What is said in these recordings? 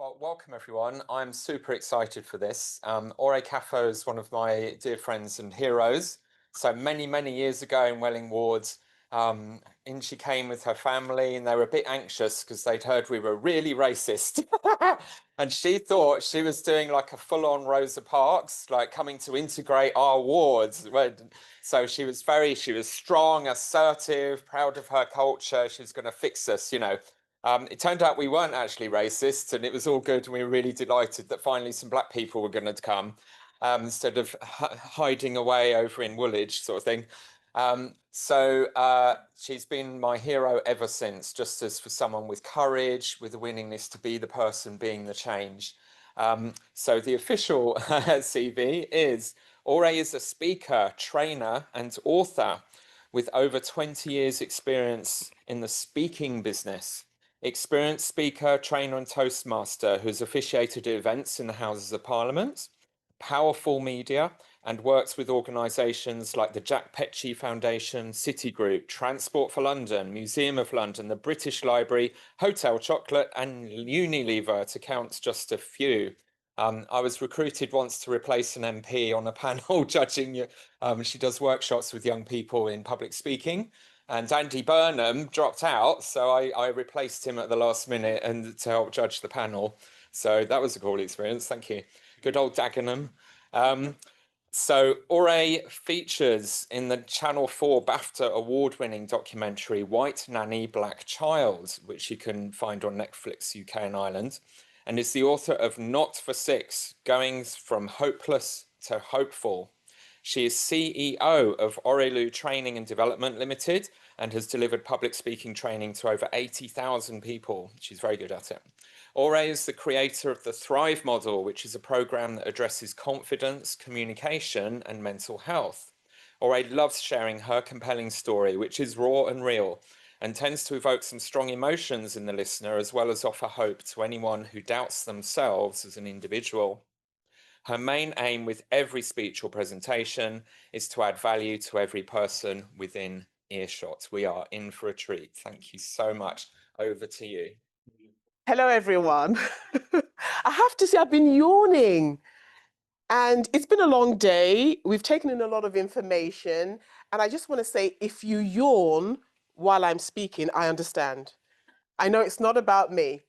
Well, welcome everyone. I'm super excited for this. Kaffo is one of my dear friends and heroes. So many years ago in Welling Ward, in she came with her family and they were a bit anxious because they'd heard we were really racist. And she thought she was doing like a full-on Rosa Parks, like coming to integrate our wards. So she was strong, assertive, proud of her culture. She was going to fix us, you know. It turned out we weren't actually racist, and it was all good. And we were really delighted that finally some black people were going to come instead of hiding away over in Woolwich, sort of thing. She's been my hero ever since, just as for someone with courage, with a willingness to be the person being the change. So the official CV is Ore is a speaker, trainer, and author with over 20 years experience in the speaking business. Experienced speaker, trainer and Toastmaster who's officiated events in the Houses of Parliament, powerful media, and works with organisations like the Jack Petchey Foundation, Citigroup, Transport for London, Museum of London, the British Library, Hotel Chocolat and Unilever, to count just a few. I was recruited once to replace an MP on a panel judging. She does workshops with young people in public speaking. And Andy Burnham dropped out, so I replaced him at the last minute and to help judge the panel. So that was a cool experience. Thank you. Good old Dagenham. So Ore features in the Channel 4 BAFTA award-winning documentary White Nanny, Black Child, which you can find on Netflix UK and Ireland, and is the author of Not for Six, Going from Hopeless to Hopeful. She is CEO of Orelu Training and Development Limited and has delivered public speaking training to over 80,000 people. She's very good at it. Ore is the creator of the Thrive model, which is a program that addresses confidence, communication, and mental health. Ore loves sharing her compelling story, which is raw and real, and tends to evoke some strong emotions in the listener, as well as offer hope to anyone who doubts themselves as an individual. Her main aim with every speech or presentation is to add value to every person within earshot. We are in for a treat. Thank you so much. Over to you. Hello, everyone. I have to say, I've been yawning. And it's been a long day. We've taken in a lot of information. And I just want to say, if you yawn while I'm speaking, I understand. I know it's not about me.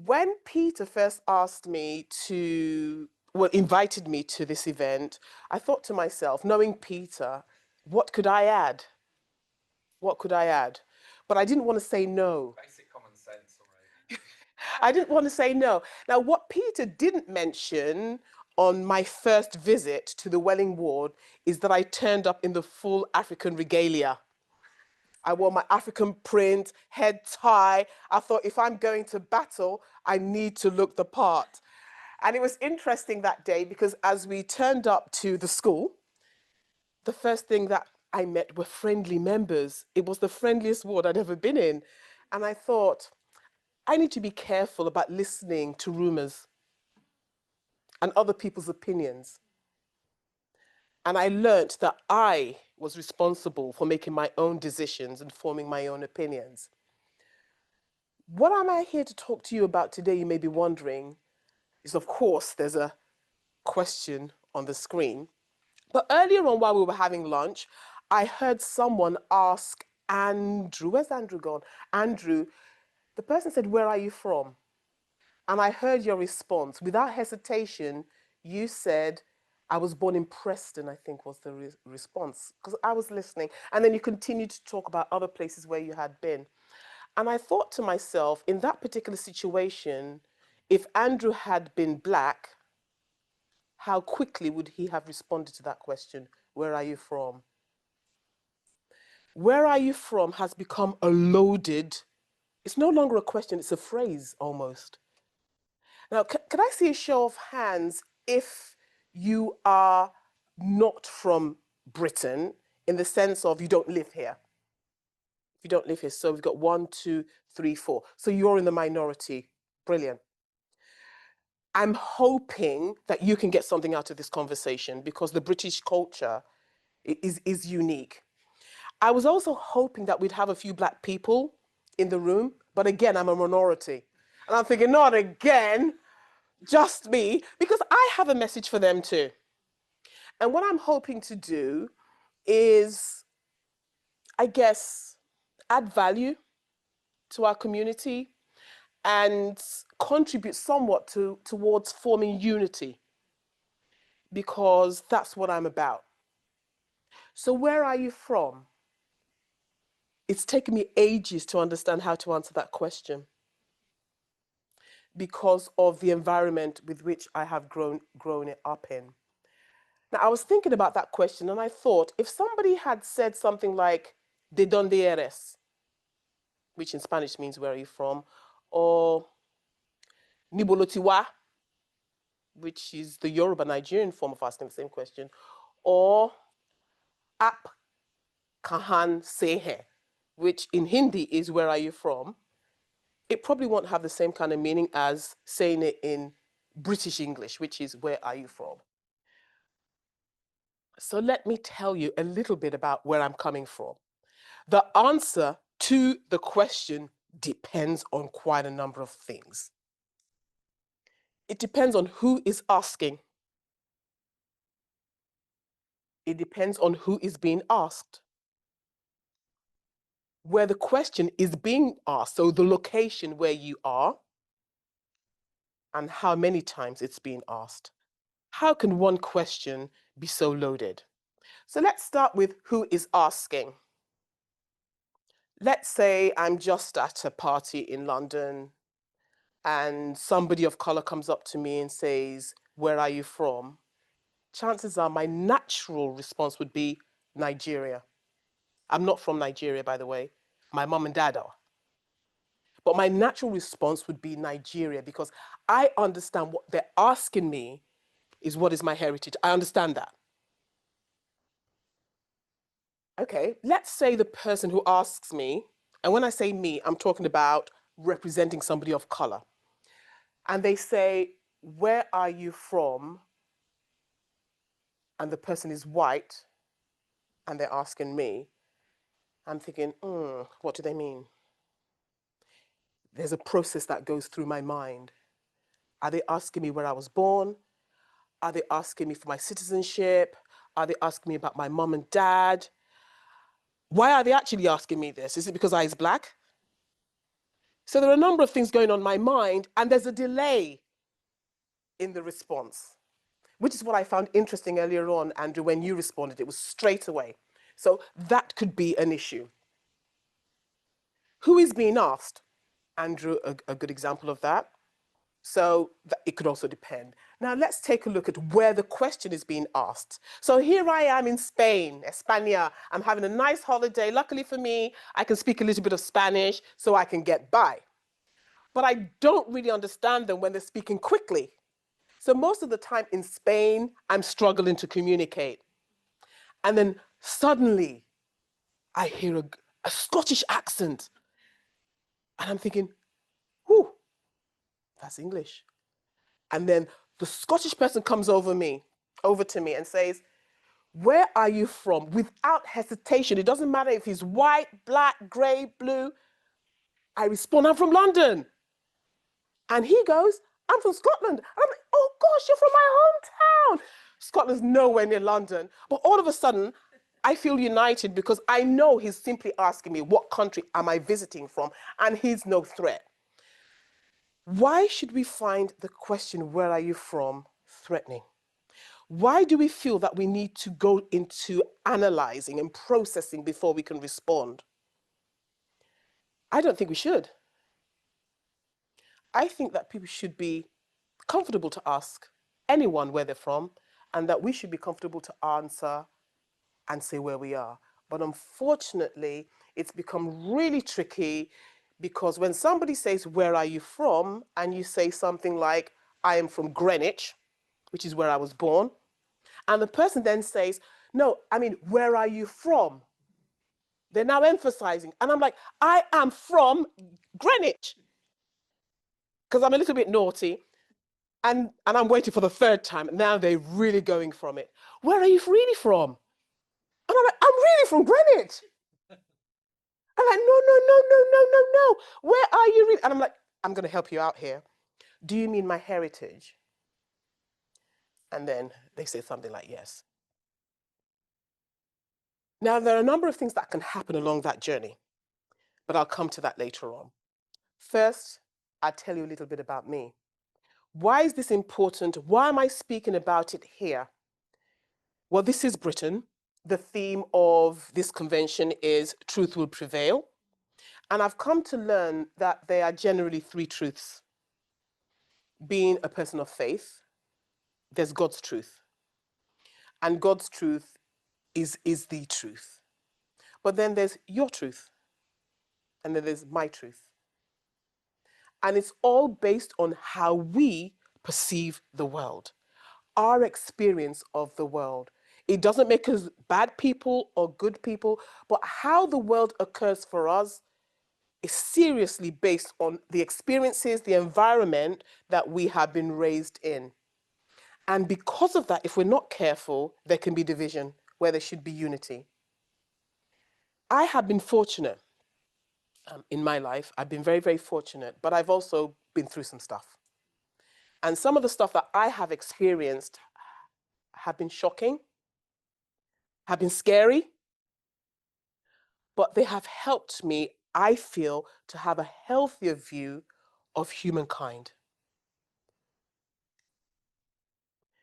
When Peter first asked me invited me to this event, I thought to myself, knowing Peter, what could I add? What could I add? But I didn't want to say no. Basic common sense, already. I didn't want to say no. Now, what Peter didn't mention on my first visit to the Welling Ward is that I turned up in the full African regalia. I wore my African print, head tie. I thought if I'm going to battle, I need to look the part. And it was interesting that day because as we turned up to the school, the first thing that I met were friendly members. It was the friendliest ward I'd ever been in. And I thought, I need to be careful about listening to rumors and other people's opinions. And I learned that I was responsible for making my own decisions and forming my own opinions. What am I here to talk to you about today, you may be wondering, is of course there's a question on the screen. But earlier on while we were having lunch, I heard someone ask Andrew, where's Andrew gone? Andrew, the person said, where are you from? And I heard your response. Without hesitation, you said, I was born in Preston, I think was the response, because I was listening. And then you continued to talk about other places where you had been. And I thought to myself, in that particular situation, if Andrew had been black, how quickly would he have responded to that question? Where are you from? Where are you from has become a loaded, it's no longer a question, it's a phrase almost. Now, can I see a show of hands if you are not from Britain in the sense of you don't live here? If you don't live here, so we've got 1, 2, 3, 4. So you're in the minority. Brilliant. I'm hoping that you can get something out of this conversation because the British culture is unique. I was also hoping that we'd have a few black people in the room, but again, I'm a minority. And I'm thinking, not again, just me, because I have a message for them too. And what I'm hoping to do is, I guess, add value to our community and contribute somewhat towards forming unity, because that's what I'm about. So where are you from? It's taken me ages to understand how to answer that question because of the environment with which I have grown it up in. Now, I was thinking about that question and I thought, if somebody had said something like, ¿de dónde eres? Which in Spanish means, where are you from? Or Níbo lo ti wá? Which is the Yoruba Nigerian form of asking the same question. Or Ap kahan se hai, which in Hindi is, where are you from? It probably won't have the same kind of meaning as saying it in British English, which is, where are you from? So let me tell you a little bit about where I'm coming from. The answer to the question depends on quite a number of things. It depends on who is asking. It depends on who is being asked. Where the question is being asked, so the location where you are, and how many times it's being asked. How can one question be so loaded? So let's start with who is asking. Let's say I'm just at a party in London and somebody of color comes up to me and says, where are you from? Chances are my natural response would be Nigeria. I'm not from Nigeria, by the way. My mom and dad are. But my natural response would be Nigeria, because I understand what they're asking me is, what is my heritage? I understand that. Okay, let's say the person who asks me, and when I say me, I'm talking about representing somebody of color, and they say, where are you from? And the person is white, and they're asking me. I'm thinking, what do they mean? There's a process that goes through my mind. Are they asking me where I was born? Are they asking me for my citizenship? Are they asking me about my mom and dad? Why are they actually asking me this? Is it because I was black? So there are a number of things going on in my mind, and there's a delay in the response, which is what I found interesting earlier on, Andrew, when you responded, it was straight away. So that could be an issue. Who is being asked? Andrew, a good example of that. So it could also depend. Now let's take a look at where the question is being asked. So here I am in Spain, España. I'm having a nice holiday. Luckily for me, I can speak a little bit of Spanish so I can get by. But I don't really understand them when they're speaking quickly. So most of the time in Spain, I'm struggling to communicate. And then suddenly I hear a Scottish accent. And I'm thinking, whew, that's English. And then the Scottish person comes over to me and says, where are you from? Without hesitation. It doesn't matter if he's white, black, gray, blue. I respond, I'm from London. And he goes, I'm from Scotland. And I'm like, oh gosh, you're from my hometown. Scotland's nowhere near London. But all of a sudden, I feel united because I know he's simply asking me, what country am I visiting from? And he's no threat. Why should we find the question, where are you from, threatening? Why do we feel that we need to go into analyzing and processing before we can respond? I don't think we should. I think that people should be comfortable to ask anyone where they're from, and that we should be comfortable to answer and say where we are. But unfortunately, it's become really tricky, because when somebody says, where are you from? And you say something like, I am from Greenwich, which is where I was born. And the person then says, no, I mean, where are you from? They're now emphasizing. And I'm like, I am from Greenwich. Because I'm a little bit naughty. And I'm waiting for the third time. Now they're really going from it. Where are you really from? And I'm like, I'm really from Greenwich. I'm like, no. Where are you really? And I'm like, I'm going to help you out here. Do you mean my heritage? And then they say something like, yes. Now, there are a number of things that can happen along that journey, but I'll come to that later on. First, I'll tell you a little bit about me. Why is this important? Why am I speaking about it here? Well, this is Britain. The theme of this convention is truth will prevail. And I've come to learn that there are generally three truths. Being a person of faith, there's God's truth. And God's truth is the truth. But then there's your truth. And then there's my truth. And it's all based on how we perceive the world, our experience of the world. It doesn't make us bad people or good people, but how the world occurs for us is seriously based on the experiences, the environment that we have been raised in. And because of that, if we're not careful, there can be division where there should be unity. I have been fortunate in my life. I've been very, very fortunate, but I've also been through some stuff. And some of the stuff that I have experienced have been shocking, have been scary, but they have helped me, I feel, to have a healthier view of humankind.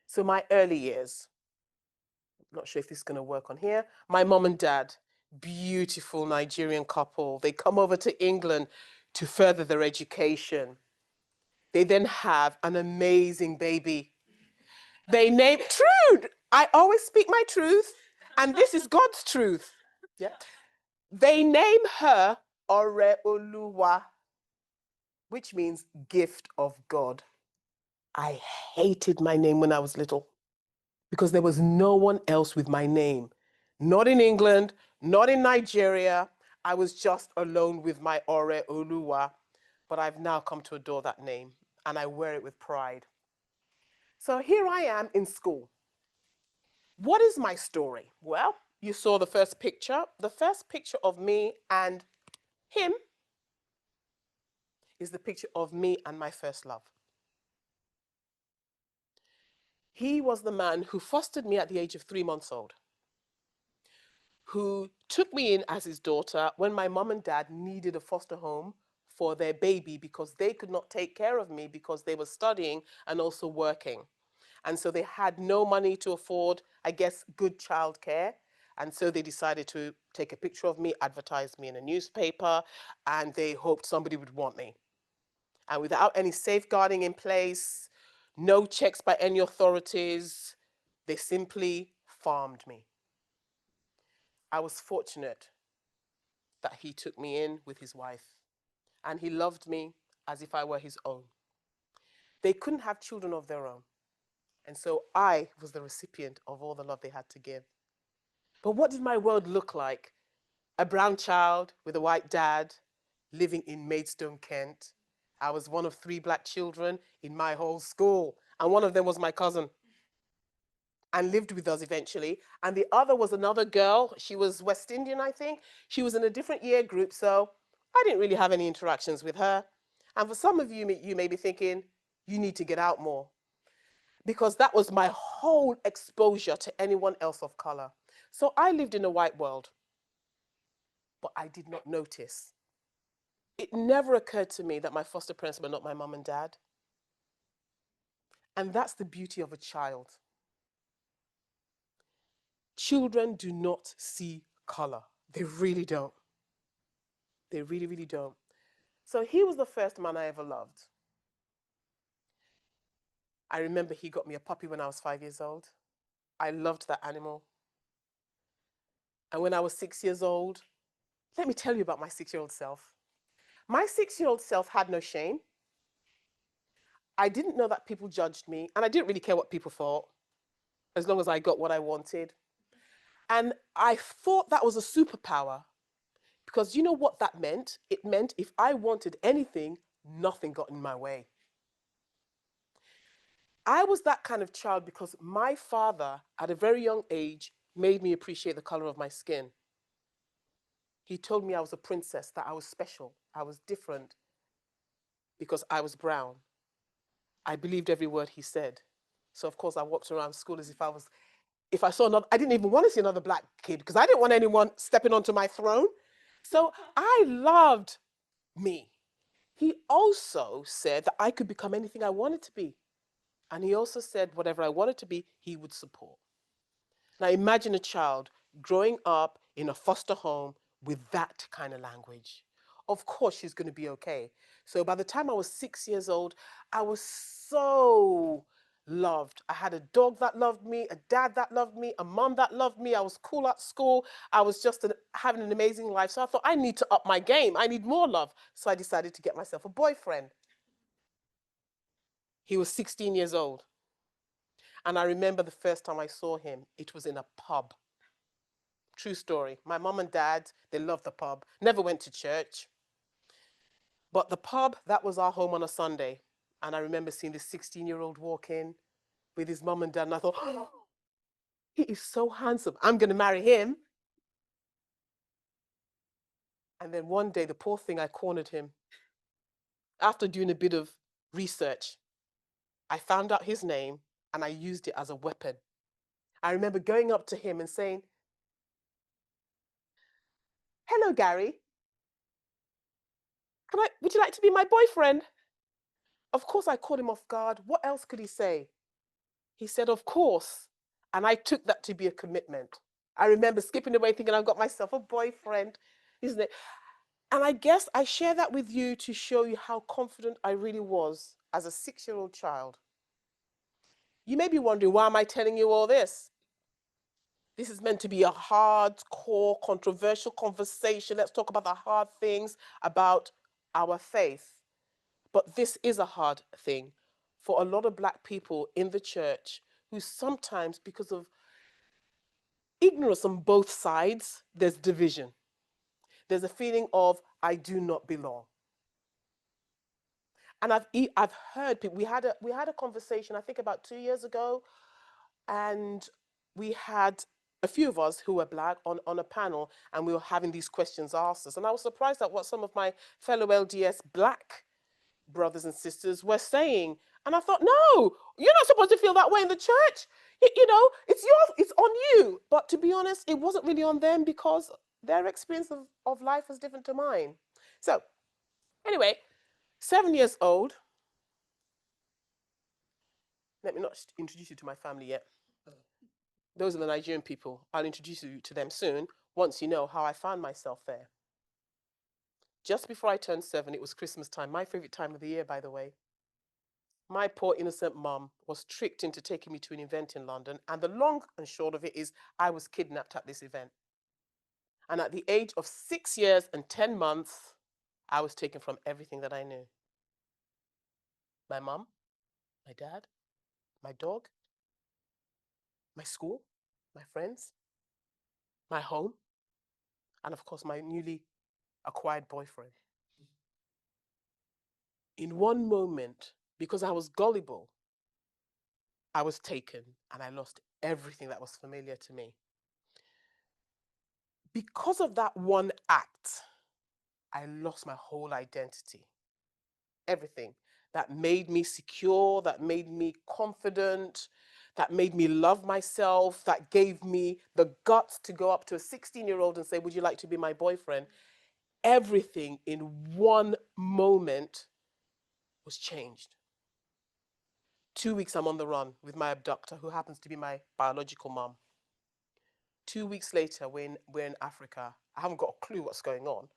So my early years, I'm not sure if this is going to work on here. My mom and dad, beautiful Nigerian couple. They come over to England to further their education. They then have an amazing baby. They name truth. I always speak my truth, and this is God's truth. Yeah. They name her Oreoluwa, which means gift of God. I hated my name when I was little because there was no one else with my name. Not in England, not in Nigeria. I was just alone with my Oreoluwa. But I've now come to adore that name, and I wear it with pride. So here I am in school. What is my story? Well, you saw the first picture. The first picture of me and him is the picture of me and my first love. He was the man who fostered me at the age of 3 months old, who took me in as his daughter when my mom and dad needed a foster home for their baby because they could not take care of me because they were studying and also working. And so they had no money to afford, I guess, good childcare. And so they decided to take a picture of me, advertise me in a newspaper, and they hoped somebody would want me. And without any safeguarding in place, no checks by any authorities, they simply farmed me. I was fortunate that he took me in with his wife, and he loved me as if I were his own. They couldn't have children of their own, and so I was the recipient of all the love they had to give. But what did my world look like? A brown child with a white dad living in Maidstone, Kent. I was one of 3 black children in my whole school, and one of them was my cousin and lived with us eventually. And the other was another girl. She was West Indian, I think. She was in a different year group, so I didn't really have any interactions with her. And for some of you, you may be thinking, you need to get out more, because that was my whole exposure to anyone else of color. So I lived in a white world, but I did not notice. It never occurred to me that my foster parents were not my mom and dad. And that's the beauty of a child. Children do not see color. They really don't. They really, really don't. So he was the first man I ever loved. I remember he got me a puppy when I was 5 years old. I loved that animal. And when I was 6 years old, let me tell you about my 6-year-old self. My 6-year-old self had no shame. I didn't know that people judged me, and I didn't really care what people thought, as long as I got what I wanted. And I thought that was a superpower, because you know what that meant? It meant if I wanted anything, nothing got in my way. I was that kind of child because my father, at a very young age, made me appreciate the color of my skin. He told me I was a princess, that I was special, I was different. because I was brown. I believed every word he said. So of course I walked around school as if I saw another, I didn't even want to see another black kid because I didn't want anyone stepping onto my throne. So I loved me. He also said that I could become anything I wanted to be. And he also said whatever I wanted to be, he would support. Now imagine a child growing up in a foster home with that kind of language. Of course she's going to be okay. So by the time I was 6 years old, I was so loved. I had a dog that loved me, a dad that loved me, a mom that loved me. I was cool at school. I was just having an amazing life. So I thought, I need to up my game. I need more love. So I decided to get myself a boyfriend. He was 16 years old. And I remember the first time I saw him, it was in a pub. True story. My mom and dad, they loved the pub. Never went to church. But the pub, that was our home on a Sunday. And I remember seeing this 16-year-old walk in with his mom and dad. And I thought, oh, he is so handsome. I'm going to marry him. And then one day, the poor thing, I cornered him. After doing a bit of research, I found out his name and I used it as a weapon. I remember going up to him and saying, hello, Gary. Would you like to be my boyfriend? Of course, I caught him off guard. What else could he say? He said, of course. And I took that to be a commitment. I remember skipping away thinking I've got myself a boyfriend, isn't it? And I guess I share that with you to show you how confident I really was as a 6-year-old child. You may be wondering, why am I telling you all this? This is meant to be a hardcore, controversial conversation. Let's talk about the hard things about our faith. But this is a hard thing for a lot of black people in the church who sometimes, because of ignorance on both sides, there's division. There's a feeling of, I do not belong. And I've heard people, we had a conversation, I think about 2 years ago, and we had a few of us who were black on a panel, and we were having these questions asked us. And I was surprised at what some of my fellow LDS black brothers and sisters were saying. And I thought, no, you're not supposed to feel that way in the church. It's on you. But to be honest, it wasn't really on them because their experience of life was different to mine. So anyway, 7 years old. Let me not introduce you to my family yet. Those are the Nigerian people. I'll introduce you to them soon, once you know how I found myself there. Just before I turned 7, it was Christmas time, my favorite time of the year, by the way. My poor innocent mum was tricked into taking me to an event in London. And the long and short of it is I was kidnapped at this event. And at the age of 6 years and 10 months, I was taken from everything that I knew. My mum, my dad, my dog, my school, my friends, my home, and of course, my newly acquired boyfriend. In one moment, because I was gullible, I was taken and I lost everything that was familiar to me. Because of that one act, I lost my whole identity. Everything that made me secure, that made me confident, that made me love myself, that gave me the guts to go up to a 16-year-old and say, would you like to be my boyfriend? Everything in one moment was changed. 2 weeks I'm on the run with my abductor, who happens to be my biological mom. 2 weeks later, we're in Africa. I haven't got a clue what's going on.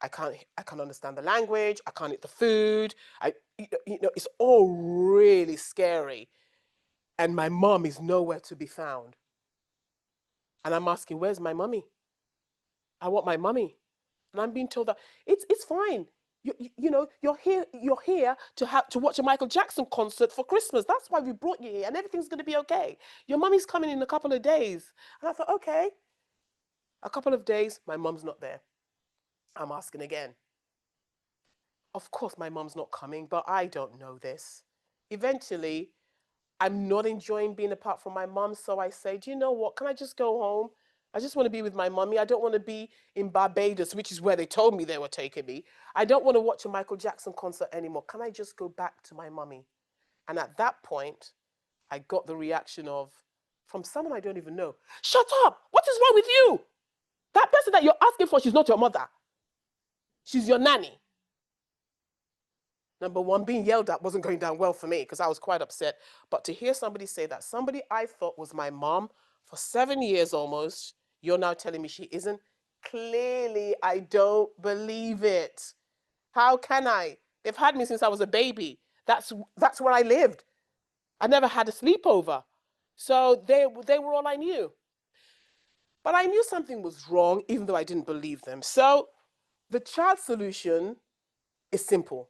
I can't understand the language. I can't eat the food. It's all really scary. And my mom is nowhere to be found. And I'm asking, where's my mummy? I want my mummy. And I'm being told that it's fine. You're here to watch a Michael Jackson concert for Christmas. That's why we brought you here, and everything's going to be okay. Your mummy's coming in a couple of days. And I thought, okay. A couple of days, my mum's not there. I'm asking again. Of course, my mum's not coming, but I don't know this. Eventually, I'm not enjoying being apart from my mum, so I say, do you know what? Can I just go home? I just want to be with my mommy. I don't want to be in Barbados, which is where they told me they were taking me. I don't want to watch a Michael Jackson concert anymore. Can I just go back to my mommy? And at that point, I got the reaction of, from someone I don't even know, shut up! What is wrong with you? That person that you're asking for, she's not your mother. She's your nanny. Number one, being yelled at wasn't going down well for me because I was quite upset. But to hear somebody say that, somebody I thought was my mom for 7 years almost, you're now telling me she isn't? Clearly, I don't believe it. How can I? They've had me since I was a baby. That's where I lived. I never had a sleepover. So they were all I knew. But I knew something was wrong, even though I didn't believe them. So the child solution is simple.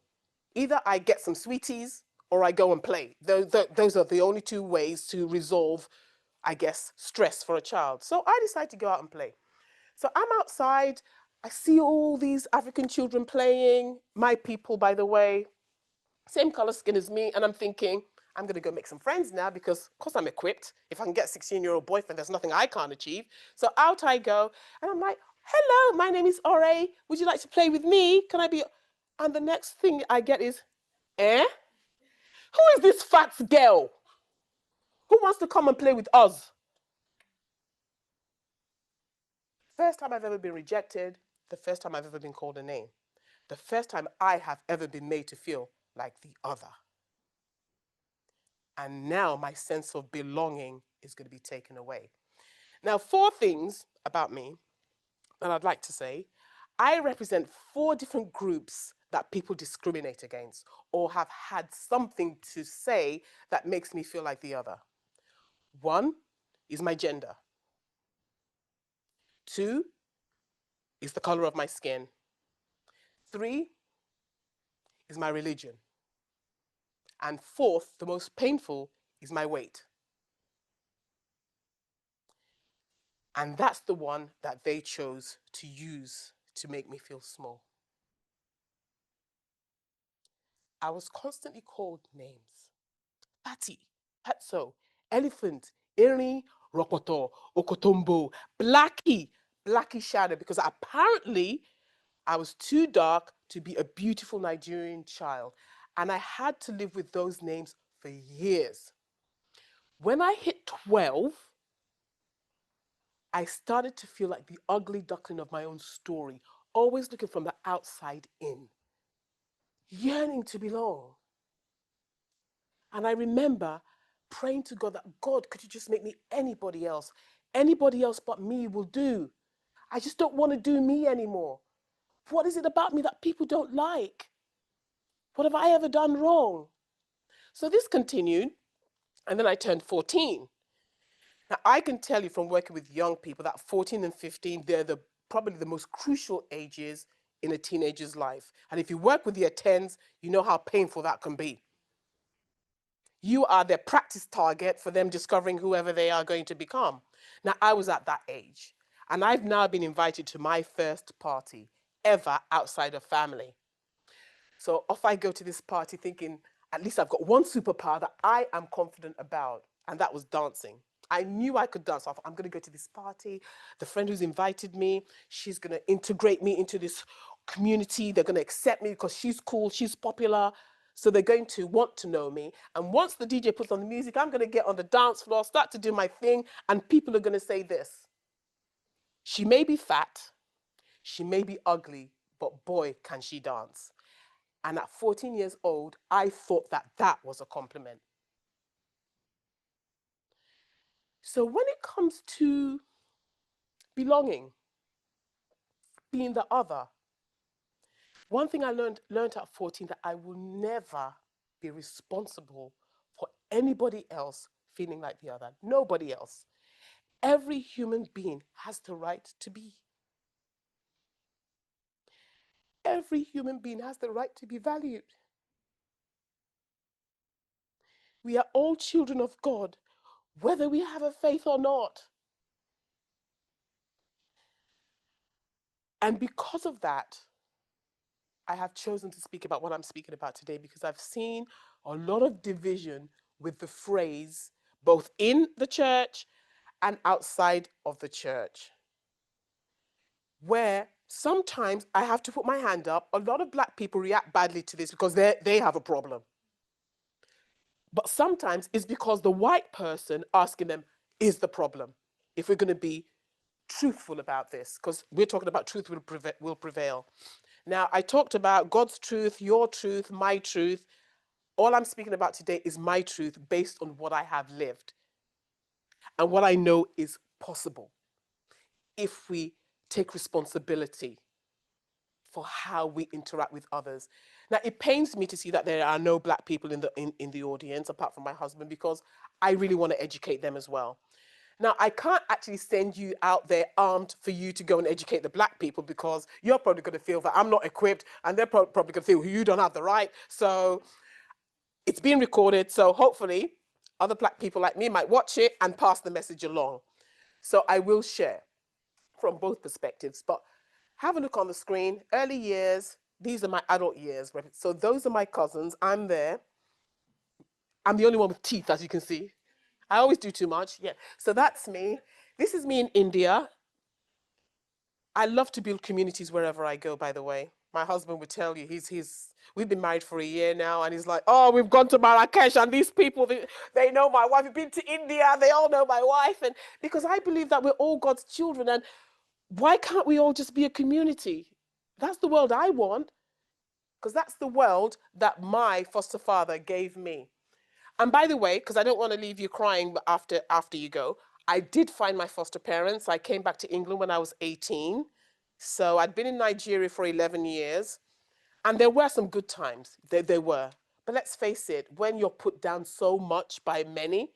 Either I get some sweeties or I go and play. Those are the only two ways to resolve, I guess, stress for a child. So I decided to go out and play. So I'm outside. I see all these African children playing. My people, by the way, same color skin as me. And I'm thinking, I'm going to go make some friends now because, of course, I'm equipped. If I can get a 16-year-old boyfriend, there's nothing I can't achieve. So out I go. And I'm like, hello, my name is Ore. Would you like to play with me? Can I be? And the next thing I get is, eh? Who is this fat girl? Who wants to come and play with us? First time I've ever been rejected. The first time I've ever been called a name. The first time I have ever been made to feel like the other. And now my sense of belonging is going to be taken away. Now, 4 things about me that I'd like to say. I represent 4 different groups that people discriminate against or have had something to say that makes me feel like the other. 1 is my gender. 2 is the color of my skin. 3 is my religion. And 4th, the most painful, is my weight. And that's the one that they chose to use to make me feel small. I was constantly called names. Patty, Petso, Elephant, Eri, Rokoto, Okotombo, Blackie Shadow, because apparently I was too dark to be a beautiful Nigerian child. And I had to live with those names for years. When I hit 12, I started to feel like the ugly duckling of my own story, always looking from the outside in, yearning to belong. And I remember praying to God that, God, could you just make me anybody else? Anybody else but me will do. I just don't want to do me anymore. What is it about me that people don't like? What have I ever done wrong? So this continued, and then I turned 14. Now, I can tell you from working with young people that 14 and 15, they're probably the most crucial ages in a teenager's life. And if you work with year 10s, you know how painful that can be. You are their practice target for them discovering whoever they are going to become. Now, I was at that age, and I've now been invited to my first party ever outside of family. So off I go to this party thinking, at least I've got one superpower that I am confident about, and that was dancing. I knew I could dance. So I thought, I'm going to go to this party. The friend who's invited me, she's going to integrate me into this community. They're going to accept me because she's cool, she's popular. So they're going to want to know me. And once the DJ puts on the music, I'm going to get on the dance floor, start to do my thing, and people are going to say this. She may be fat, she may be ugly, but boy, can she dance. And at 14 years old, I thought that that was a compliment. So when it comes to belonging, being the other, one thing I learned at 14 that I will never be responsible for anybody else feeling like the other. Nobody else. Every human being has the right to be. Every human being has the right to be valued. We are all children of God, whether we have a faith or not. And because of that, I have chosen to speak about what I'm speaking about today because I've seen a lot of division with the phrase, both in the church and outside of the church. where sometimes I have to put my hand up. A lot of Black people react badly to this because they have a problem. But sometimes it's because the white person asking them is the problem. If we're going to be truthful about this, because we're talking about truth will prevail. Now, I talked about God's truth, your truth, my truth. All I'm speaking about today is my truth based on what I have lived and what I know is possible if we take responsibility for how we interact with others. Now, it pains me to see that there are no Black people in the audience, apart from my husband, because I really want to educate them as well. Now, I can't actually send you out there armed for you to go and educate the Black people, because you're probably going to feel that I'm not equipped, and they're probably going to feel you don't have the right. So it's being recorded. So hopefully other Black people like me might watch it and pass the message along. So I will share from both perspectives, but have a look on the screen. Early years, these are my adult years. So those are my cousins. I'm there. I'm the only one with teeth, as you can see. I always do too much. Yeah. So that's me. This is me in India. I love to build communities wherever I go, by the way. My husband would tell you, we've been married for a year now, and he's like, oh, we've gone to Marrakesh, and these people, they know my wife. We've been to India, they all know my wife. And because I believe that we're all God's children, and why can't we all just be a community? That's the world I want, because that's the world that my foster father gave me. And by the way, because I don't want to leave you crying after you go, I did find my foster parents. I came back to England when I was 18. So I'd been in Nigeria for 11 years. And there were some good times. There were. But let's face it, when you're put down so much by many,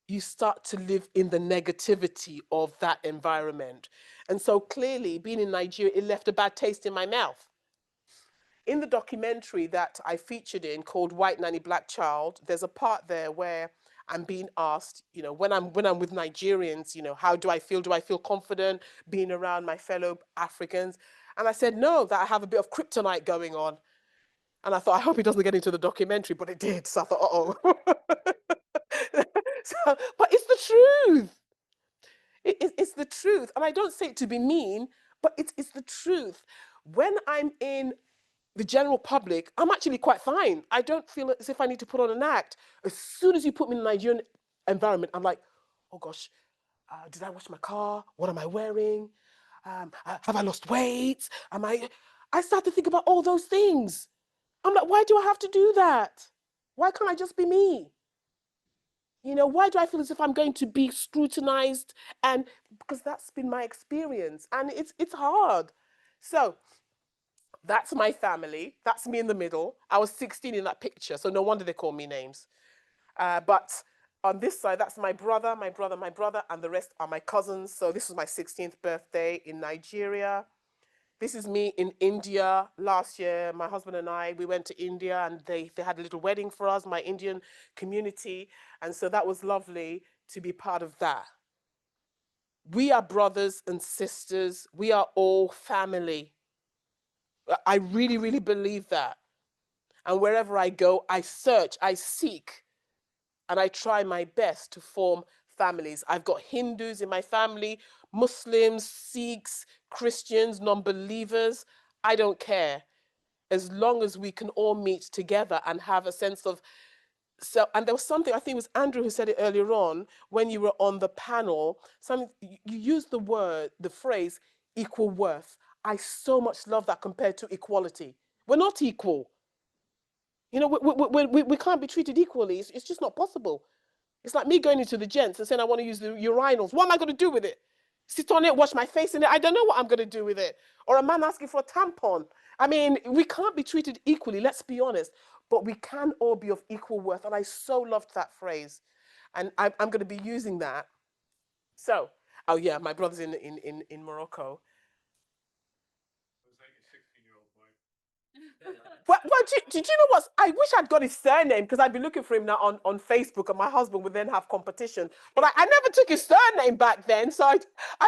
you start to live in the negativity of that environment. And so clearly, being in Nigeria, it left a bad taste in my mouth. In the documentary that I featured in called White Nanny, Black Child, there's a part there where I'm being asked, when I'm with Nigerians, how do I feel? Do I feel confident being around my fellow Africans? And I said, no, that I have a bit of kryptonite going on. And I thought, I hope it doesn't get into the documentary, but it did. So I thought, uh-oh. But it's the truth. It's the truth. And I don't say it to be mean, but it's the truth. When I'm in the general public, I'm actually quite fine. I don't feel as if I need to put on an act. As soon as you put me in a Nigerian environment, I'm like, oh gosh, did I wash my car? What am I wearing? Have I lost weight? I start to think about all those things. I'm like, why do I have to do that? Why can't I just be me? Why do I feel as if I'm going to be scrutinized? And because that's been my experience, and it's hard. So that's my family. That's me in the middle. I was 16 in that picture, so no wonder they call me names. But on this side, that's my brother, and the rest are my cousins. So this was my 16th birthday in Nigeria. This is me in India last year. My husband and I, we went to India, and they had a little wedding for us, my Indian community. And so that was lovely to be part of that. We are brothers and sisters. We are all family. I really, really believe that. And wherever I go, I search, I seek, and I try my best to form families. I've got Hindus in my family, Muslims, Sikhs, Christians, non-believers. I don't care. As long as we can all meet together and have a sense of and there was something, I think it was Andrew who said it earlier on when you were on the panel. You used the phrase equal worth. I so much love that compared to equality. We're not equal. We can't be treated equally. It's just not possible. It's like me going into the gents and saying I want to use the urinals. What am I going to do with it? Sit on it, wash my face in it? I don't know what I'm going to do with it. Or a man asking for a tampon. I mean, we can't be treated equally, let's be honest. But we can all be of equal worth. And I so loved that phrase. And I'm going to be using that. So, oh yeah, my brother's in Morocco. Well, did you know what? I wish I'd got his surname, because I'd be looking for him now on Facebook, and my husband would then have competition. But I never took his surname back then, so I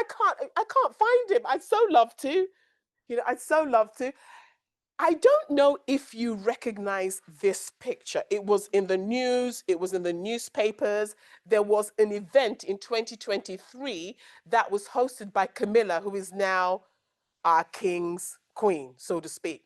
can't find him. I'd so love to. I'd so love to. I don't know if you recognize this picture. It was in the news, it was in the newspapers. There was an event in 2023 that was hosted by Camilla, who is now our king's queen, so to speak.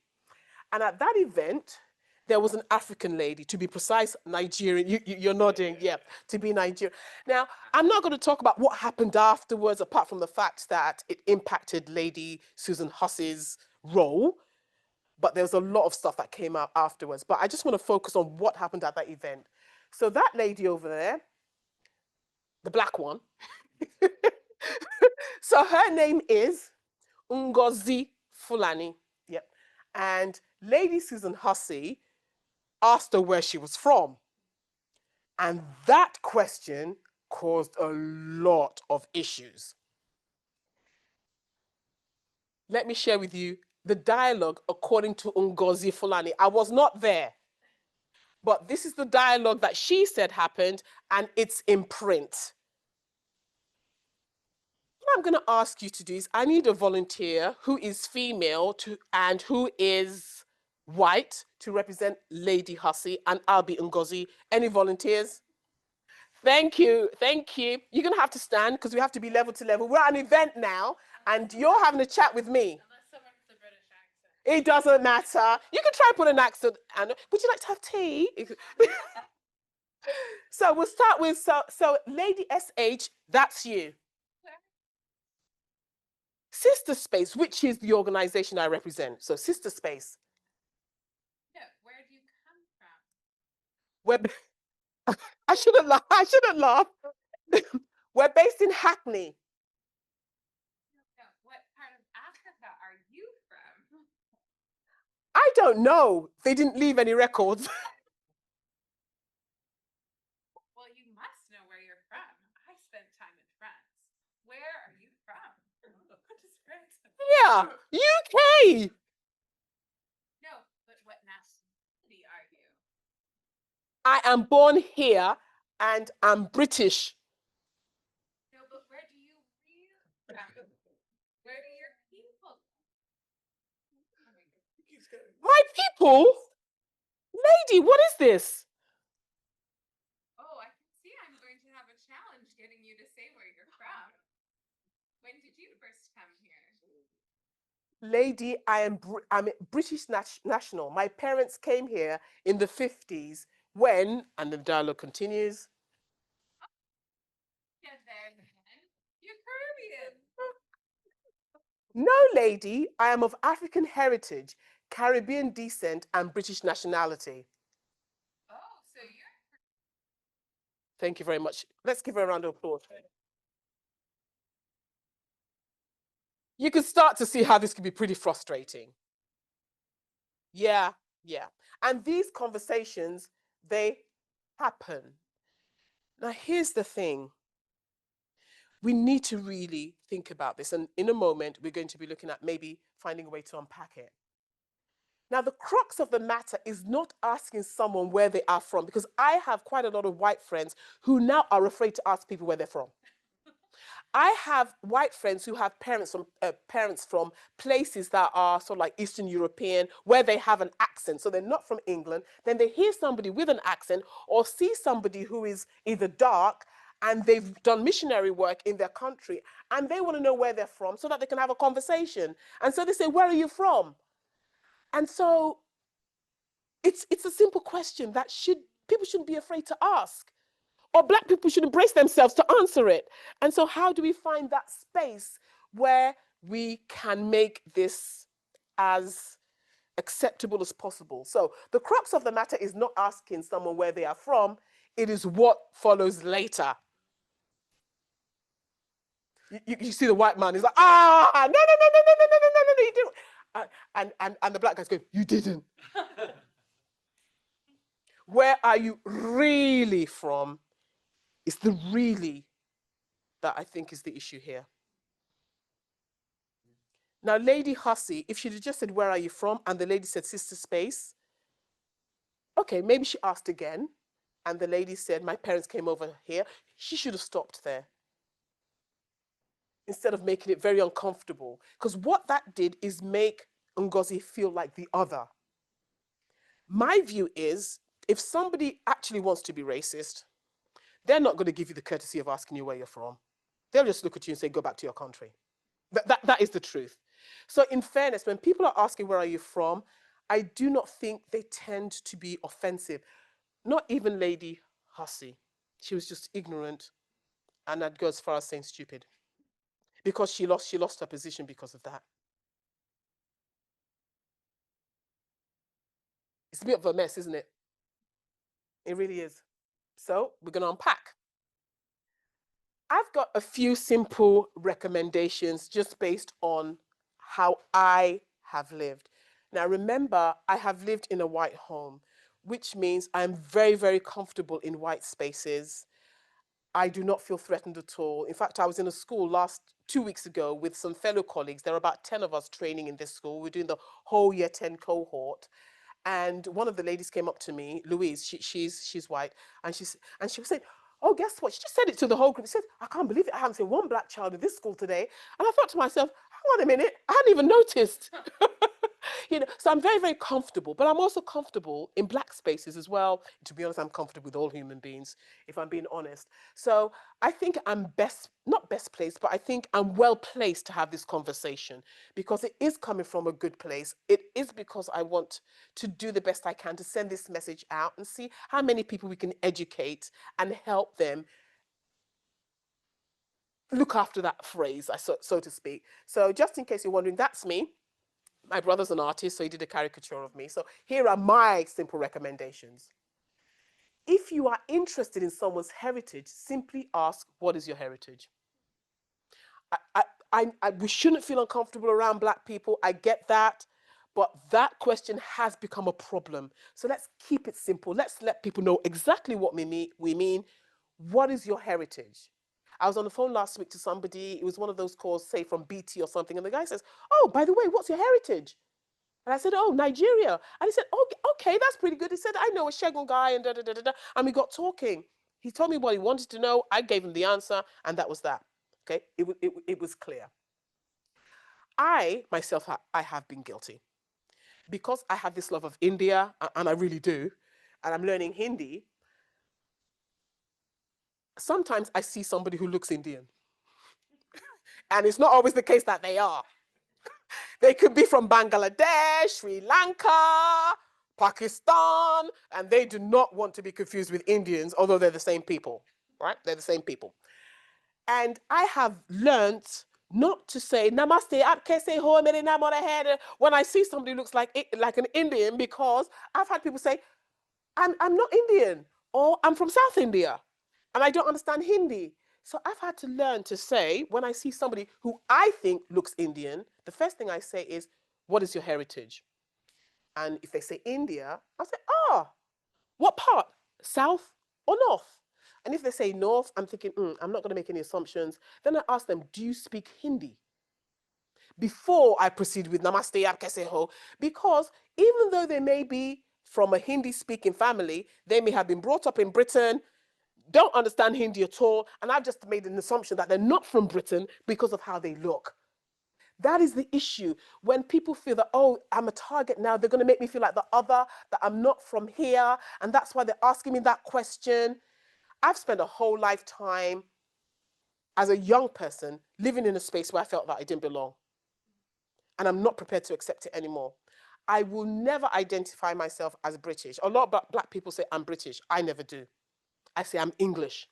And at that event, there was an African lady, to be precise, Nigerian. You're nodding, yeah, to be Nigerian. Now, I'm not going to talk about what happened afterwards, apart from the fact that it impacted Lady Susan Hussey's role. But there's a lot of stuff that came out afterwards. But I just want to focus on what happened at that event. So that lady over there, the black one, so her name is Ngozi Fulani. Yep. And Lady Susan Hussey asked her where she was from. And that question caused a lot of issues. Let me share with you the dialogue according to Ngozi Fulani. I was not there, but this is the dialogue that she said happened, and it's in print. What I'm going to ask you to do is I need a volunteer who is female and who is white to represent Lady Hussey, and I'll be Ngozi. Any volunteers? Thank you. Thank you. You're going to have to stand because we have to be level to level. We're at an event now, and you're having a chat with me. Unless someone with a British accent. It doesn't matter. You can try and put an accent. And would you like to have tea? So we'll start with, so Lady SH, that's you. Sister Space, which is the organization I represent. So Sister Space. No, where do you come from? I shouldn't laugh. I shouldn't laugh. We're based in Hackney. No, what part of Africa are you from? I don't know. They didn't leave any records. Well, you must know where you're from. I spent time in France. Where are you from? What is France? Yeah, UK. No, but what nationality are you? I am born here and I'm British. No, but where do you really come? Where do your people come? My people? Lady, what is this? Oh, I can see I'm going to have a challenge getting you to say where you're from. When did you first come here? Lady, I'm British national. My parents came here in the 50s when, and the dialogue continues. Get there then. You're Caribbean. No, lady, I am of African heritage, Caribbean descent, and British nationality. Oh, so you're. Thank you very much. Let's give her a round of applause. You can start to see how this can be pretty frustrating. Yeah, yeah. And these conversations, they happen. Now, here's the thing. We need to really think about this. And in a moment, we're going to be looking at maybe finding a way to unpack it. Now, the crux of the matter is not asking someone where they are from, because I have quite a lot of white friends who now are afraid to ask people where they're from. I have white friends who have parents from places that are sort of like Eastern European, where they have an accent. So they're not from England. Then they hear somebody with an accent or see somebody who is either dark and they've done missionary work in their country and they want to know where they're from so that they can have a conversation. And so they say, where are you from? And so it's a simple question that people shouldn't be afraid to ask. Or Black people should embrace themselves to answer it. And so how do we find that space where we can make this as acceptable as possible? So the crux of the matter is not asking someone where they are from, it is what follows later. You see the white man, he's like, no, no, no, no, no, no, no, no, no, no, you didn't. And the Black guy's going, you didn't. Where are you really from? It's the really that I think is the issue here. Now, Lady Hussey, if she'd have just said, where are you from? And the lady said, Sister Space. Okay, maybe she asked again. And the lady said, my parents came over here. She should have stopped there, instead of making it very uncomfortable. Because what that did is make Ngozi feel like the other. My view is, if somebody actually wants to be racist, they're not going to give you the courtesy of asking you where you're from. They'll just look at you and say, go back to your country. That is the truth. So in fairness, when people are asking, where are you from? I do not think they tend to be offensive. Not even Lady Hussey. She was just ignorant, and I'd go as far as saying stupid, because she lost her position because of that. It's a bit of a mess, isn't it? It really is. So we're going to unpack. I've got a few simple recommendations just based on how I have lived. Now, remember, I have lived in a white home, which means I'm very, very comfortable in white spaces. I do not feel threatened at all. In fact, I was in a school 2 weeks ago with some fellow colleagues. There are about 10 of us training in this school. We're doing the whole year 10 cohort. And one of the ladies came up to me, Louise, she's white, and she was saying, oh, guess what? She just said it to the whole group. She said, I can't believe it. I haven't seen one black child in this school today. And I thought to myself, hang on a minute, I hadn't even noticed. So I'm very, very comfortable, but I'm also comfortable in black spaces as well. To be honest, I'm comfortable with all human beings, if I'm being honest. So I think I'm not best placed, but I think I'm well placed to have this conversation, because it is coming from a good place. It is because I want to do the best I can to send this message out and see how many people we can educate and help them look after that phrase, so to speak. So just in case you're wondering, that's me. My brother's an artist, so he did a caricature of me. So here are my simple recommendations. If you are interested in someone's heritage, simply ask, what is your heritage? We shouldn't feel uncomfortable around black people. I get that. But that question has become a problem. So let's keep it simple. Let's let people know exactly what we mean. What is your heritage? I was on the phone last week to somebody. It was one of those calls, say from BT or something. And the guy says, oh, by the way, what's your heritage? And I said, oh, Nigeria. And he said, oh, okay, that's pretty good. He said, I know a Shegun guy, and da. And we got talking. He told me what he wanted to know. I gave him the answer, and that was that. Okay, it was clear. I, myself, I have been guilty. Because I have this love of India, and I really do, and I'm learning Hindi, sometimes I see somebody who looks Indian. And it's not always the case that they are. They could be from Bangladesh, Sri Lanka, Pakistan, and they do not want to be confused with Indians, although they're the same people, right? They're the same people. And I have learned not to say namaste, aapke ho mere naam hai when I see somebody who looks like an Indian, because I've had people say, I'm not Indian, or I'm from South India, and I don't understand Hindi. So I've had to learn to say, when I see somebody who I think looks Indian, the first thing I say is, what is your heritage? And if they say India, I say, what part? South or north? And if they say north, I'm thinking, I'm not going to make any assumptions. Then I ask them, do you speak Hindi? Before I proceed with namaste, aap kaise ho, because even though they may be from a Hindi-speaking family, they may have been brought up in Britain, don't understand Hindi at all, and I've just made an assumption that they're not from Britain because of how they look. That is the issue. When people feel that, oh, I'm a target now, they're going to make me feel like the other, that I'm not from here, and that's why they're asking me that question. I've spent a whole lifetime as a young person living in a space where I felt that I didn't belong. And I'm not prepared to accept it anymore. I will never identify myself as British. A lot of black people say I'm British. I never do. I say I'm English.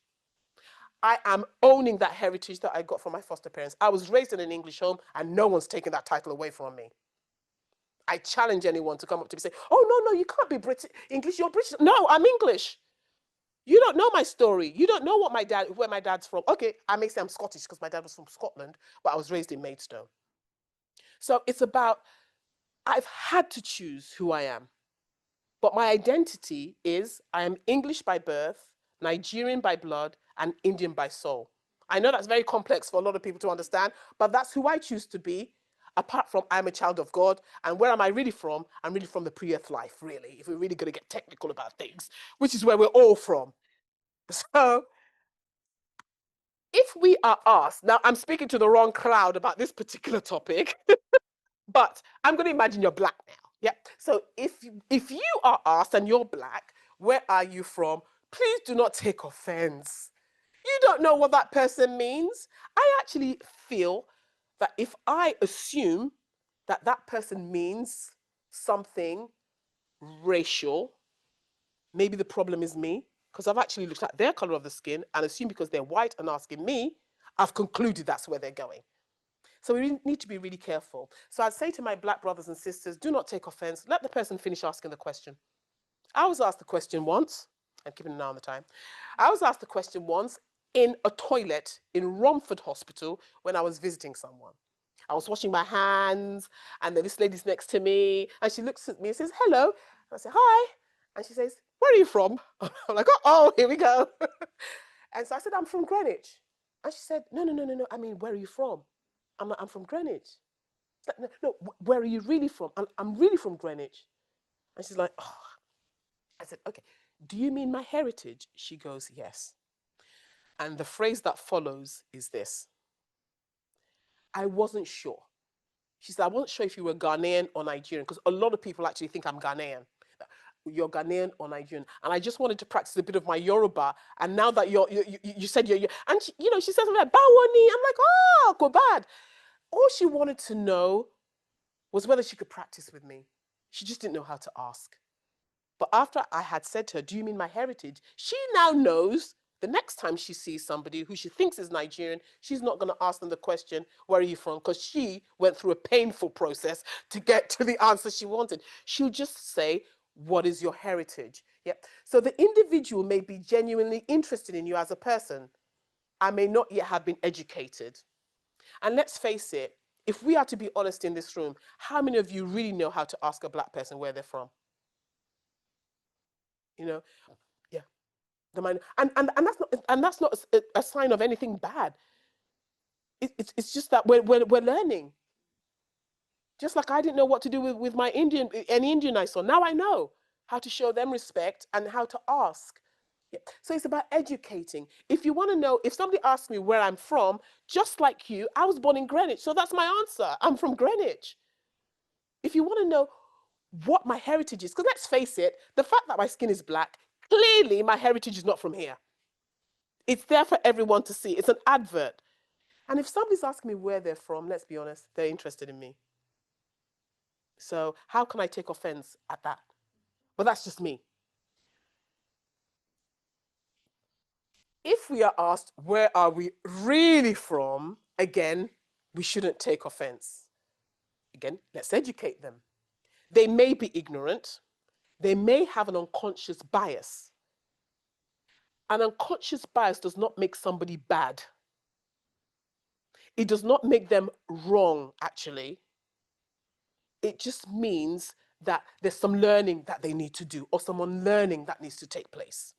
I am owning that heritage that I got from my foster parents. I was raised in an English home, and no one's taken that title away from me. I challenge anyone to come up to me and say, oh, no, you can't be British, English, you're British. No, I'm English. You don't know my story. You don't know where my dad's from. Okay, I may say I'm Scottish because my dad was from Scotland, but I was raised in Maidstone. So it's about, I've had to choose who I am. But my identity is, I am English by birth, Nigerian by blood, and Indian by soul. I know that's very complex for a lot of people to understand, but that's who I choose to be. Apart from, I'm a child of God. And where am I really from? I'm really from the pre-earth life, really, if we're really going to get technical about things, which is where we're all from. So if we are asked, now I'm speaking to the wrong crowd about this particular topic, but I'm going to imagine you're black now. Yeah. So if you are asked and you're black, where are you from? Please do not take offense. You don't know what that person means. I actually feel that if I assume that that person means something racial, maybe the problem is me, because I've actually looked at their color of the skin and assumed because they're white and asking me, I've concluded that's where they're going. So we need to be really careful. So I'd say to my black brothers and sisters, do not take offense. Let the person finish asking the question. I was asked the question once, I'm keeping an eye on the time. I was asked the question once in a toilet in Romford Hospital when I was visiting someone. I was washing my hands, and then this lady's next to me, and she looks at me and says, hello. And I say, hi. And she says, where are you from? I'm like, oh, here we go. And so I said, I'm from Greenwich. And she said, no. I mean, where are you from? I'm like, I'm from Greenwich. She's like, no, where are you really from? I'm really from Greenwich. And she's like, oh. I said, okay, do you mean my heritage? She goes, yes. And the phrase that follows is this. I wasn't sure. She said, I wasn't sure if you were Ghanaian or Nigerian, because a lot of people actually think I'm Ghanaian. You're Ghanaian or Nigerian. And I just wanted to practice a bit of my Yoruba. And now that you said you're, and she, she said something like, Bawoni. I'm like, oh, go bad. All she wanted to know was whether she could practice with me. She just didn't know how to ask. But after I had said to her, do you mean my heritage? She now knows the next time she sees somebody who she thinks is Nigerian, she's not going to ask them the question, where are you from? Because she went through a painful process to get to the answer she wanted. She'll just say, what is your heritage? Yep. So the individual may be genuinely interested in you as a person. I may not yet have been educated. And let's face it, if we are to be honest in this room, how many of you really know how to ask a black person where they're from? Yeah. And that's not a sign of anything bad. It's just that we're learning. Just like I didn't know what to do with my any Indian I saw. Now I know how to show them respect and how to ask. Yeah. So it's about educating. If you want to know, if somebody asks me where I'm from, just like you, I was born in Greenwich. So that's my answer. I'm from Greenwich. If you want to know what my heritage is, because let's face it, the fact that my skin is black, clearly my heritage is not from here. It's there for everyone to see. It's an advert. And if somebody's asking me where they're from, let's be honest, they're interested in me. So how can I take offense at that? But that's just me. If we are asked, where are we really from? Again, we shouldn't take offense. Again, let's educate them. They may be ignorant. They may have an unconscious bias. An unconscious bias does not make somebody bad. It does not make them wrong, actually. It just means that there's some learning that they need to do or some unlearning that needs to take place.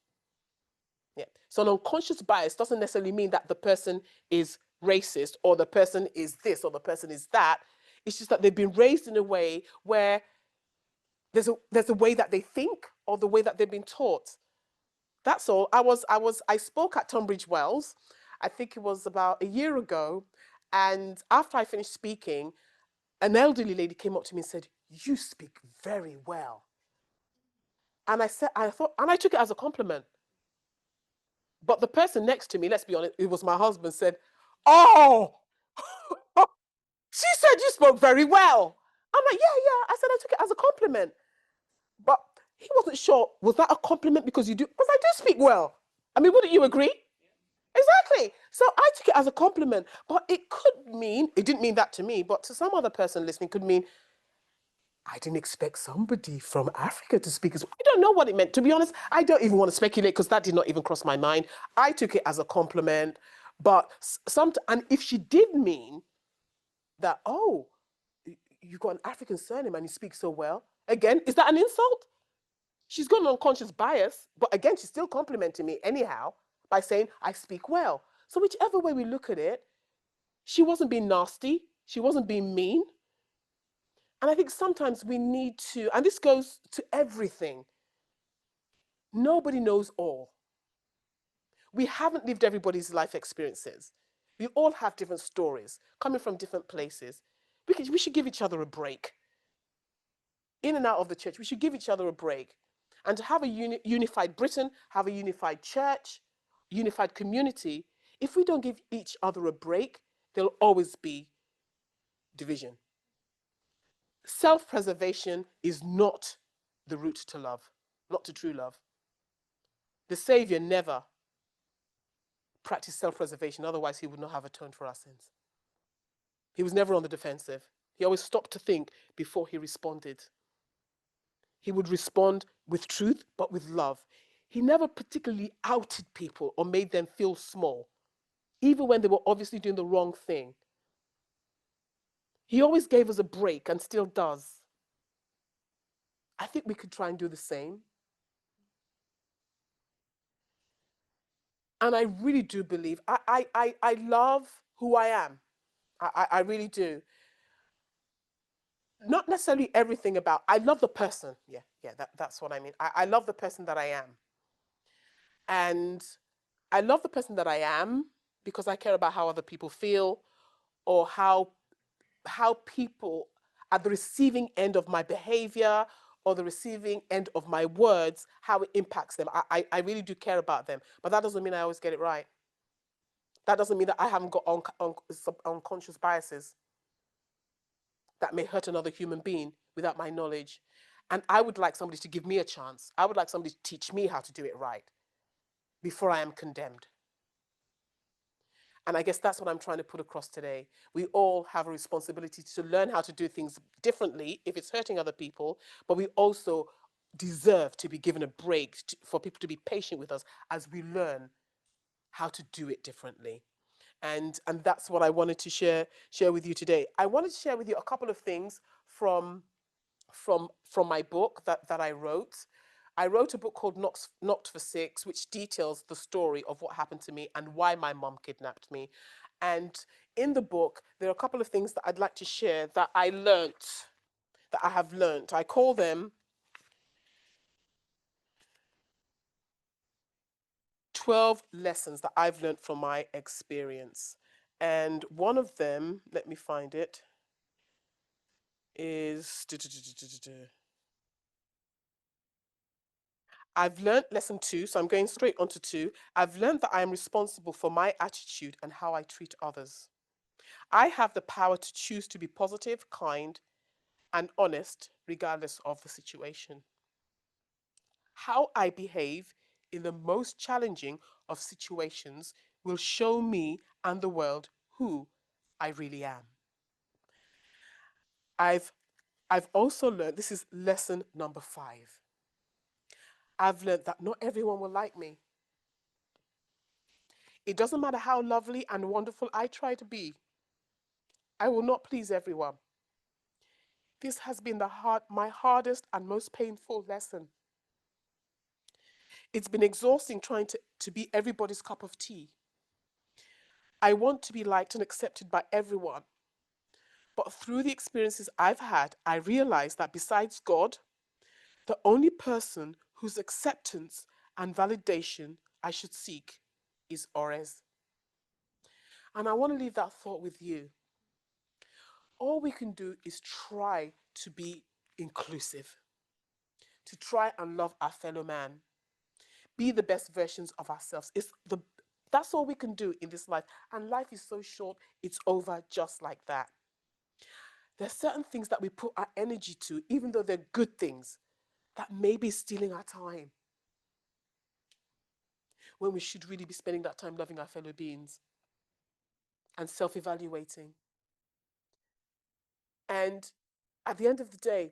Yeah. So an unconscious bias doesn't necessarily mean that the person is racist or the person is this or the person is that. It's just that they've been raised in a way where there's a way that they think or the way that they've been taught. That's all. I spoke at Tunbridge Wells. I think it was about a year ago. And after I finished speaking, an elderly lady came up to me and said, you speak very well. And I took it as a compliment. But the person next to me, let's be honest, it was my husband, said, oh, she said you spoke very well. I'm like, yeah. I said, I took it as a compliment. But he wasn't sure, was that a compliment because you do? Because I do speak well. I mean, wouldn't you agree? Exactly. So I took it as a compliment. But it could mean, it didn't mean that to me, but to some other person listening could mean, I didn't expect somebody from Africa to speak as well. I don't know what it meant. To be honest, I don't even want to speculate because that did not even cross my mind. I took it as a compliment. But and if she did mean that, oh, you got an African surname and you speak so well, again, is that an insult? She's got an unconscious bias, but again, she's still complimenting me anyhow by saying I speak well. So whichever way we look at it, she wasn't being nasty. She wasn't being mean. And I think sometimes we need to, and this goes to everything. Nobody knows all. We haven't lived everybody's life experiences. We all have different stories coming from different places. We should give each other a break. in and out of the church. We should give each other a break. And to have a unified Britain, have a unified church, unified community, if we don't give each other a break, there'll always be division. Self-preservation is not the route to love, not to true love. The Savior never practiced self-preservation, otherwise he would not have atoned for our sins. He was never on the defensive. He always stopped to think before he responded. He would respond with truth, but with love. He never particularly outed people or made them feel small, even when they were obviously doing the wrong thing. He always gave us a break and still does. I think we could try and do the same. And I really do believe, I love who I am. I really do. Not necessarily everything about, I love the person. That's what I mean. I love the person that I am. And I love the person that I am because I care about how other people feel, or how people at the receiving end of my behavior or the receiving end of my words, how it impacts them. I really do care about them. But that doesn't mean I always get it right. That doesn't mean that I haven't got unconscious biases that may hurt another human being without my knowledge. And I would like somebody to give me a chance. I would like somebody to teach me how to do it right before I am condemned. And I guess that's what I'm trying to put across today. We all have a responsibility to learn how to do things differently if it's hurting other people, but we also deserve to be given a break for people to be patient with us as we learn how to do it differently. And that's what I wanted to share with you today. I wanted to share with you a couple of things from my book that I wrote. I wrote a book called Knocked for Six, which details the story of what happened to me and why my mom kidnapped me. And in the book, there are a couple of things that I'd like to share that I have learnt. I call them 12 lessons that I've learnt from my experience. And one of them, let me find it, is I've learned lesson 2, so I'm going straight on to 2. I've learned that I am responsible for my attitude and how I treat others. I have the power to choose to be positive, kind, and honest, regardless of the situation. How I behave in the most challenging of situations will show me and the world who I really am. I've also learned, this is lesson number 5. I've learned that not everyone will like me. It doesn't matter how lovely and wonderful I try to be. I will not please everyone. This has been my hardest and most painful lesson. It's been exhausting trying to be everybody's cup of tea. I want to be liked and accepted by everyone. But through the experiences I've had, I realized that besides God, the only person whose acceptance and validation I should seek is Ores. And I want to leave that thought with you. All we can do is try to be inclusive, to try and love our fellow man, be the best versions of ourselves. That's all we can do in this life. And life is so short, it's over just like that. There are certain things that we put our energy to, even though they're good things, that may be stealing our time, when we should really be spending that time loving our fellow beings and self-evaluating. And at the end of the day,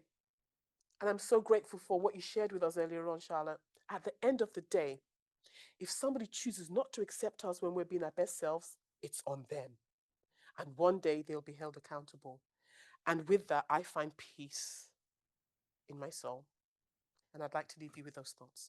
and I'm so grateful for what you shared with us earlier on, Charlotte, at the end of the day, if somebody chooses not to accept us when we're being our best selves, it's on them. And one day they'll be held accountable. And with that, I find peace in my soul. And I'd like to leave you with those thoughts.